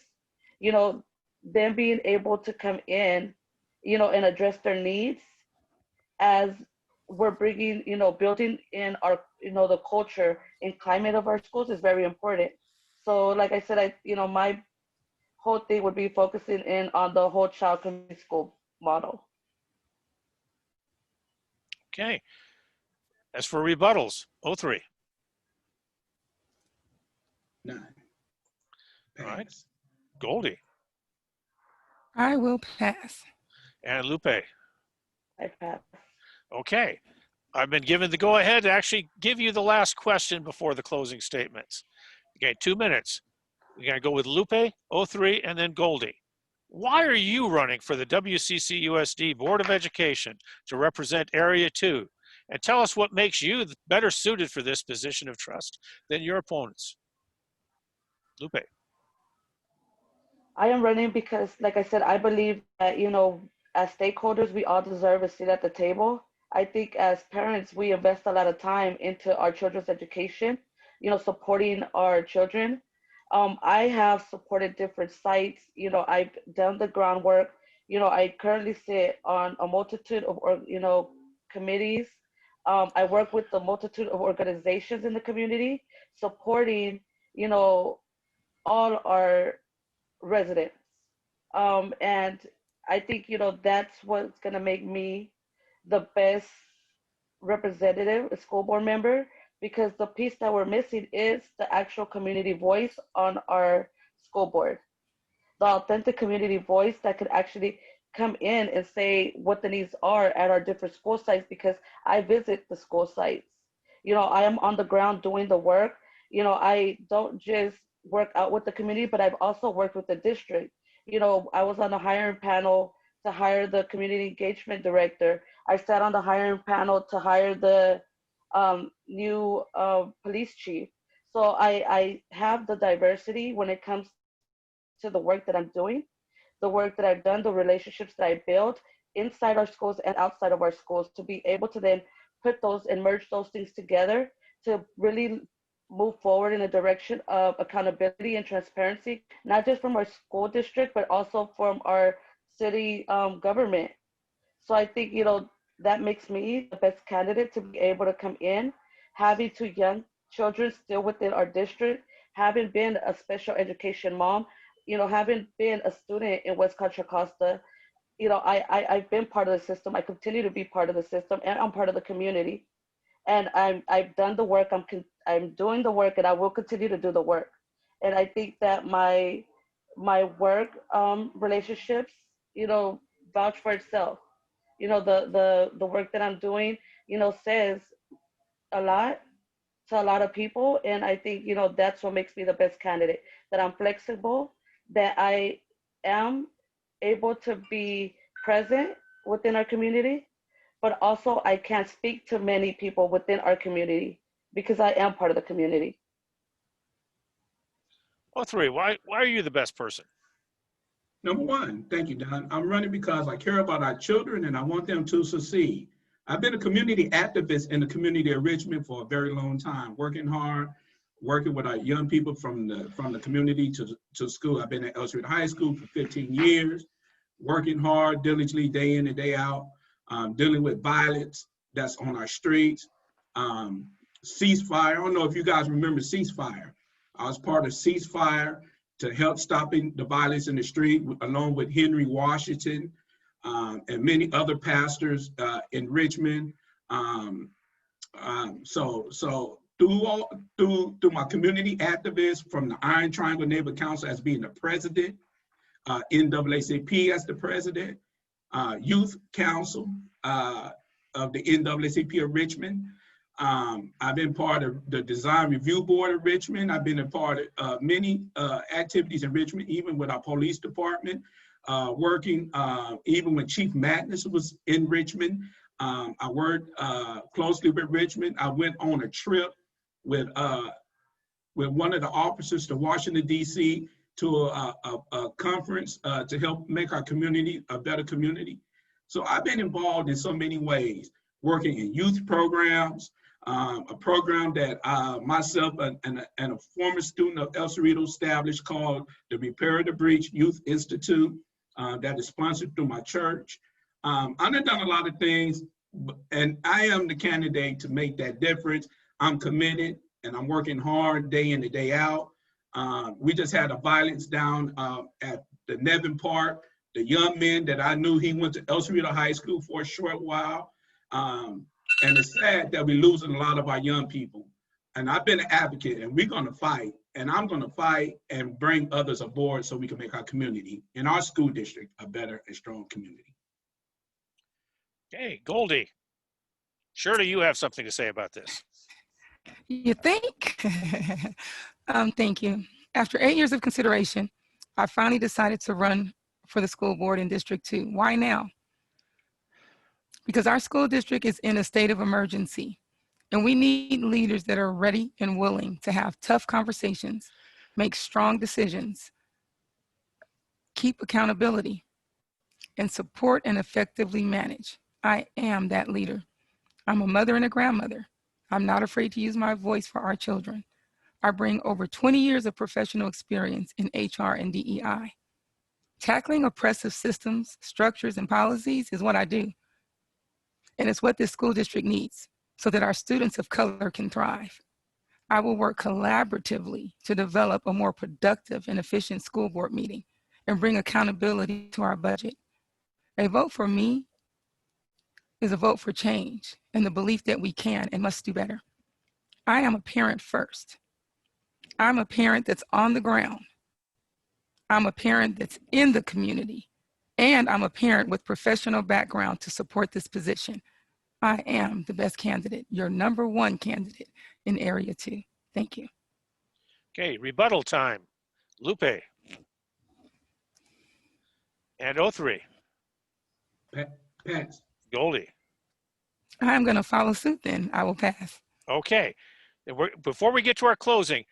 S4: you know, them being able to come in, and address their needs as we're bringing, building in our, the culture and climate of our schools is very important. So like I said, my whole thing would be focusing in on the whole child community school model.
S2: Okay. As for rebuttals, 03.
S5: None.
S2: All right.
S5: Pass.
S2: Goldie
S3: I will pass.
S2: and Lupe.
S4: I pass.
S2: Okay. I've been given the go-ahead to actually give you the last question before the closing statements. Okay, 2 minutes. We're going to go with Lupe, 03, and then Goldie. Why are you running for the WCCUSD Board of Education to represent Area 2? And tell us what makes you better suited for this position of trust than your opponents. Lupe.
S4: I am running because, like I said, I believe that, as stakeholders, we all deserve a seat at the table. I think as parents, we invest a lot of time into our children's education, supporting our children. I have supported different sites. I've done the groundwork. I currently sit on a multitude of, committees. I work with a multitude of organizations in the community, supporting, all our residents. And I think, that's what's going to make me the best representative, a school board member, because the piece that we're missing is the actual community voice on our school board, the authentic community voice that could actually come in and say what the needs are at our different school sites, because I visit the school sites. I am on the ground doing the work. I don't just work out with the community, but I've also worked with the district. I was on the hiring panel to hire the community engagement director. I sat on the hiring panel to hire the new police chief. So I have the diversity when it comes to the work that I'm doing, the work that I've done, the relationships that I built inside our schools and outside of our schools, to be able to then put those and merge those things together to really move forward in a direction of accountability and transparency, not just from our school district, but also from our city government. So I think, that makes me the best candidate to be able to come in, having 2 young children still within our district, having been a special education mom, having been a student in West Contra Costa. I've been part of the system. I continue to be part of the system, and I'm part of the community. And I've done the work. I'm doing the work, and I will continue to do the work. And I think that my work relationships, vouch for itself. The work that I'm doing, says a lot to a lot of people. And I think, that's what makes me the best candidate, that I'm flexible, that I am able to be present within our community, but also I can't speak to many people within our community because I am part of the community.
S2: 03, why are you the best person?
S5: Number one, thank you, Don. I'm running because I care about our children and I want them to succeed. I've been a community activist in the community of Richmond for a very long time, working hard, working with our young people from the community to school. I've been at Elstree High School for 15 years, working hard, diligently, day in and day out, dealing with violence that's on our streets. Ceasefire, I don't know if you guys remember Ceasefire. I was part of Ceasefire to help stopping the violence in the street, along with Henry Washington and many other pastors in Richmond. So through my community activists from the Iron Triangle Neighborhood Council as being the president, NAACP as the president, Youth Council of the NAACP of Richmond. I've been part of the Design Review Board of Richmond. I've been a part of many activities in Richmond, even with our police department, working even when Chief Madness was in Richmond. I worked closely with Richmond. I went on a trip with one of the officers to Washington, D.C. to a conference to help make our community a better community. So I've been involved in so many ways, working in youth programs, a program that myself and a former student of El Cerrito established called the Repair the Breach Youth Institute that is sponsored through my church. I've done a lot of things, and I am the candidate to make that difference. I'm committed and I'm working hard day in and day out. We just had a violence down at the Nevin Park. The young man that I knew, he went to El Cerrito High School for a short while. And it's sad that we're losing a lot of our young people. And I've been an advocate, and we're gonna fight, and I'm gonna fight and bring others aboard so we can make our community and our school district a better and strong community.
S2: Okay, Goldie, surely you have something to say about this.
S3: You think? Thank you. After 8 years of consideration, I finally decided to run for the school board in District 2. Why now? Because our school district is in a state of emergency, and we need leaders that are ready and willing to have tough conversations, make strong decisions, keep accountability, and support and effectively manage. I am that leader. I'm a mother and a grandmother. I'm not afraid to use my voice for our children. I bring over 20 years of professional experience in HR and DEI. Tackling oppressive systems, structures, and policies is what I do. And it's what this school district needs so that our students of color can thrive. I will work collaboratively to develop a more productive and efficient school board meeting and bring accountability to our budget. A vote for me is a vote for change and the belief that we can and must do better. I am a parent first. I'm a parent that's on the ground. I'm a parent that's in the community. And I'm a parent with professional background to support this position. I am the best candidate, your #1 candidate in Area 2. Thank you.
S2: Okay, rebuttal time. Lupe. And O3.
S5: Pass.
S2: Goldie.
S3: I'm going to follow suit then. I will pass.
S2: Okay. Before we get to our closing,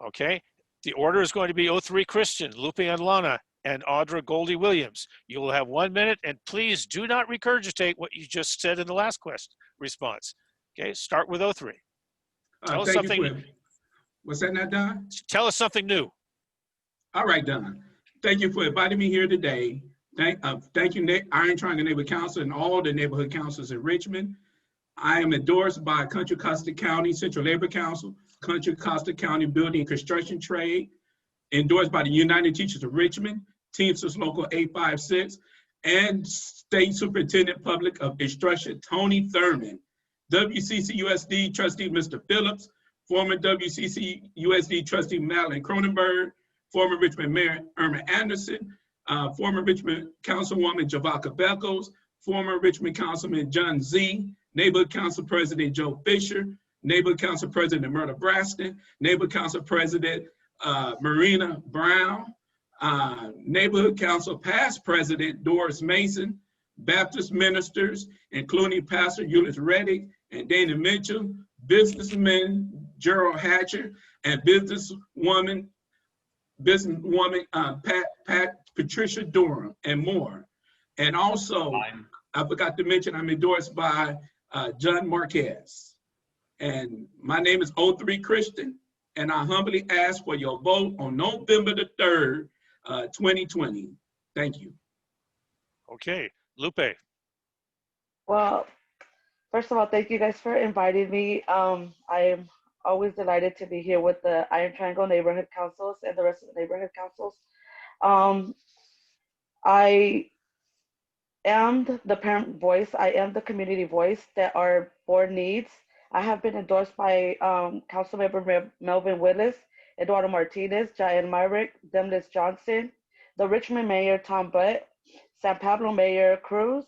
S2: okay, the order is going to be O3 Christian, Lupe Anlana, and Audra Goldie Williams. You will have 1 minute, and please do not regurgitate what you just said in the last response. Okay, start with O3. Tell us something.
S5: What's that now, Don?
S2: Tell us something new.
S5: All right, Don. Thank you for inviting me here today. Thank you, Iron Triangle Neighborhood Council and all the neighborhood councils in Richmond. I am endorsed by Contra Costa County Central Labor Council, Contra Costa County Building and Construction Trade, endorsed by the United Teachers of Richmond, Teamsters Local 856, and State Superintendent Public of Instruction, Tony Thurman, WCCUSD Trustee Mr. Phillips, former WCCUSD Trustee Madeline Cronenberg, former Richmond Mayor Irma Anderson, former Richmond Councilwoman Javaka Beckles, former Richmond Councilman John Z, Neighborhood Council President Joe Fisher, Neighborhood Council President Myrna Braston, Neighborhood Council President Marina Brown, Neighborhood Council past President Doris Mason, Baptist ministers, including Pastor Eunice Reddick and Dana Mitchell, businessman Gerald Hatcher, and businesswoman Pat Patricia Durham, and more. And also, I forgot to mention I'm endorsed by John Marquez. And my name is O3 Christian, and I humbly ask for your vote on November the 3rd, 2020. Thank you.
S2: Okay, Lupe.
S4: Well, first of all, thank you guys for inviting me. I am always delighted to be here with the Iron Triangle Neighborhood Councils and the rest of the neighborhood councils. I am the parent voice. I am the community voice that our board needs. I have been endorsed by Councilmember Melvin Willis, Eduardo Martinez, Jael Myrick, Demlis Johnson, the Richmond Mayor Tom Butt, San Pablo Mayor Cruz,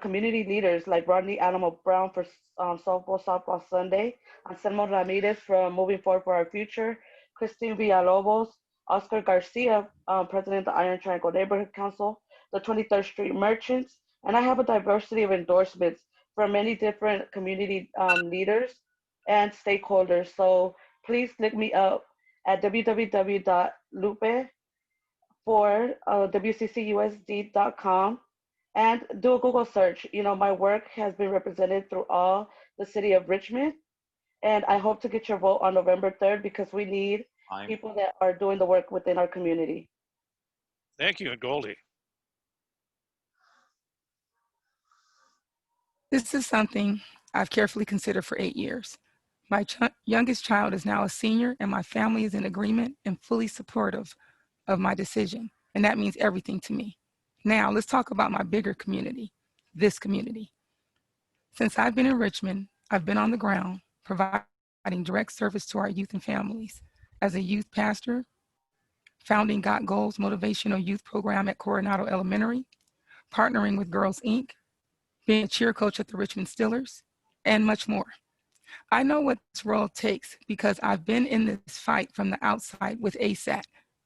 S4: community leaders like Rodney Alamo Brown for Softball Sunday, Anselmo Ramirez from Moving Forward for Our Future, Christine Villalobos, Oscar Garcia, President of the Iron Triangle Neighborhood Council, the 23rd Street Merchants, and I have a diversity of endorsements from many different community leaders and stakeholders. So please look me up at www.lupe for WCCUSD.com and do a Google search. You know, my work has been represented through all the city of Richmond, and I hope to get your vote on November 3rd because we need people that are doing the work within our community.
S2: Thank you, and Goldie.
S3: This is something I've carefully considered for 8 years. My youngest child is now a senior, and my family is in agreement and fully supportive of my decision, and that means everything to me. Now, let's talk about my bigger community, this community. Since I've been in Richmond, I've been on the ground, providing direct service to our youth and families. As a youth pastor, founding Got Goals motivational youth program at Coronado Elementary, partnering with Girls Inc., being a cheer coach at the Richmond Steelers, and much more. I know what this role takes because I've been in this fight from the outside with ASAT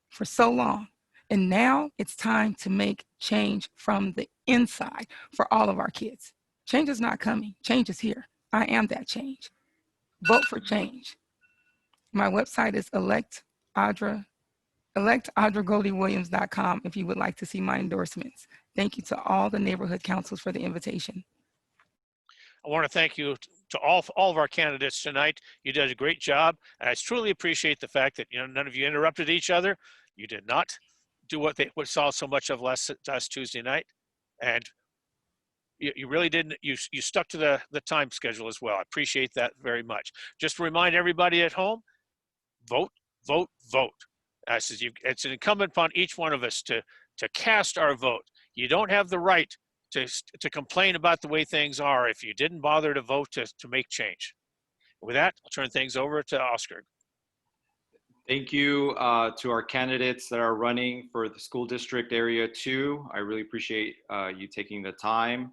S3: for so long. And now it's time to make change from the inside for all of our kids. Change is not coming. Change is here. I am that change. Vote for change. My website is electaudragoldywilliams.com if you would like to see my endorsements. Thank you to all the neighborhood councils for the invitation.
S2: I want to thank you to all of our candidates tonight. You did a great job, and I truly appreciate the fact that none of you interrupted each other. You did not do what we saw so much of last Tuesday night, and you really didn't. You stuck to the time schedule as well. I appreciate that very much. Just to remind everybody at home, vote, vote, vote. It's an incumbent upon each one of us to cast our vote. You don't have the right to complain about the way things are if you didn't bother to vote to make change. With that, I'll turn things over to Oscar.
S1: Thank you to our candidates that are running for the school district area 2. I really appreciate you taking the time.